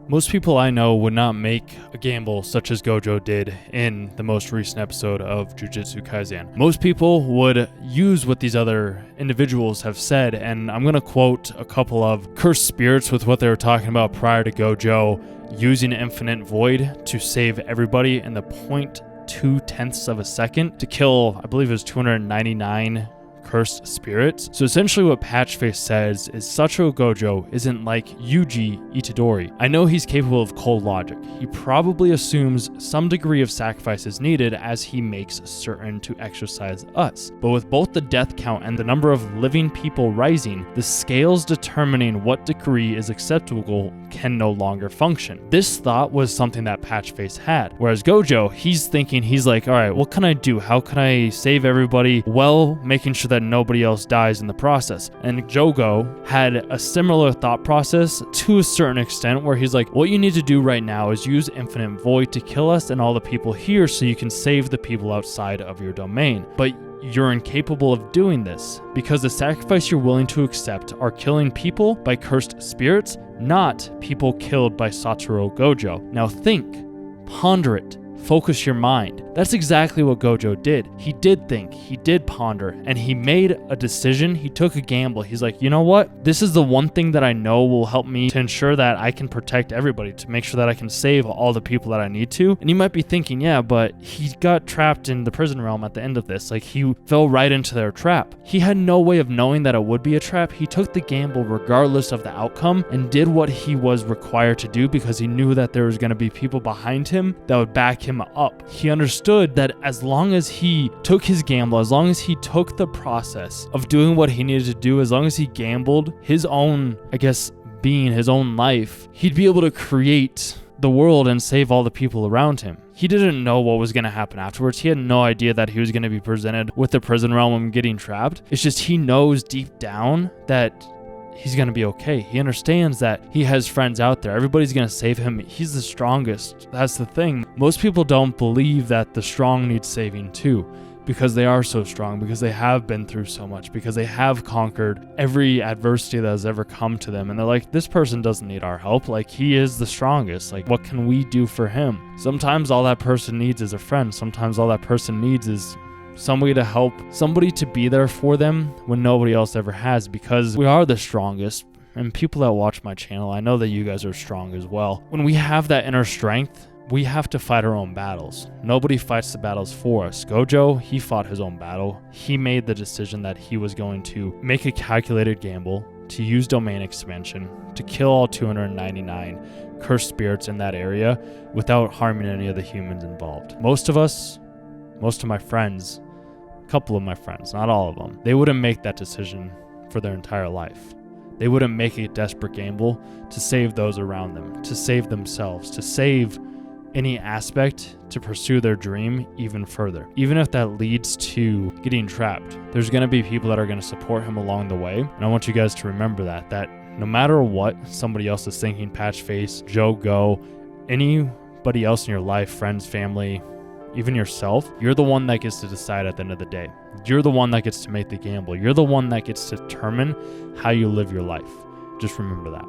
Most people I know would not make a gamble such as Gojo did in the most recent episode of Jujutsu Kaisen. Most people would use what these other individuals have said, and I'm going to quote a couple of cursed spirits with what they were talking about prior to Gojo using Infinite Void to save everybody in the 0.2 of a second to kill, I believe it was 299 cursed spirits. So essentially what Patchface says is Satoru Gojo isn't like Yuji Itadori. I know he's capable of cold logic. He probably assumes some degree of sacrifice is needed as he makes certain to exercise us. But with both the death count and the number of living people rising, the scales determining what degree is acceptable can no longer function. This thought was something that Patchface had. Whereas Gojo, he's like, all right, what can I do? How can I save everybody while making sure that nobody else dies in the process? And Jogo had a similar thought process to a certain extent where he's like, what you need to do right now is use Infinite Void to kill us and all the people here so you can save the people outside of your domain. But you're incapable of doing this because the sacrifice you're willing to accept are killing people by cursed spirits, not people killed by Satoru Gojo. Now think, ponder it, focus your mind. That's exactly what Gojo did. He did think, he did ponder, and he made a decision. He took a gamble. He's like, you know what? This is the one thing that I know will help me to ensure that I can protect everybody, to make sure that I can save all the people that I need to. And you might be thinking, yeah, but he got trapped in the prison realm at the end of this. Like, he fell right into their trap. He had no way of knowing that it would be a trap. He took the gamble regardless of the outcome and did what he was required to do because he knew that there was going to be people behind him that would back him up. He understood that as long as he took his gamble, as long as he took the process of doing what he needed to do, as long as he gambled his own, being his own life, he'd be able to create the world and save all the people around him. He didn't know what was going to happen afterwards. He had no idea that he was going to be presented with the prison realm and getting trapped. It's just he knows deep down that he's going to be okay. He understands that he has friends out there. Everybody's going to save him. He's the strongest. That's the thing. Most people don't believe that the strong need saving too, because they are so strong, because they have been through so much, because they have conquered every adversity that has ever come to them. And they're like, this person doesn't need our help. Like, he is the strongest. Like, what can we do for him? Sometimes all that person needs is a friend. Sometimes all that person needs is somebody to help, somebody to be there for them when nobody else ever has, because we are the strongest. And people that watch my channel, I know that you guys are strong as well. When we have that inner strength, we have to fight our own battles. Nobody fights the battles for us. Gojo, he fought his own battle. He made the decision that he was going to make a calculated gamble, to use domain expansion, to kill all 299 cursed spirits in that area without harming any of the humans involved. Most of my friends, a couple of my friends, not all of them, they wouldn't make that decision for their entire life. They wouldn't make a desperate gamble to save those around them, to save themselves, to save any aspect to pursue their dream even further. Even if that leads to getting trapped, there's going to be people that are going to support him along the way. And I want you guys to remember that no matter what somebody else is thinking, Patchface, Jogo, anybody else in your life, friends, family, even yourself, you're the one that gets to decide at the end of the day. You're the one that gets to make the gamble. You're the one that gets to determine how you live your life. Just remember that.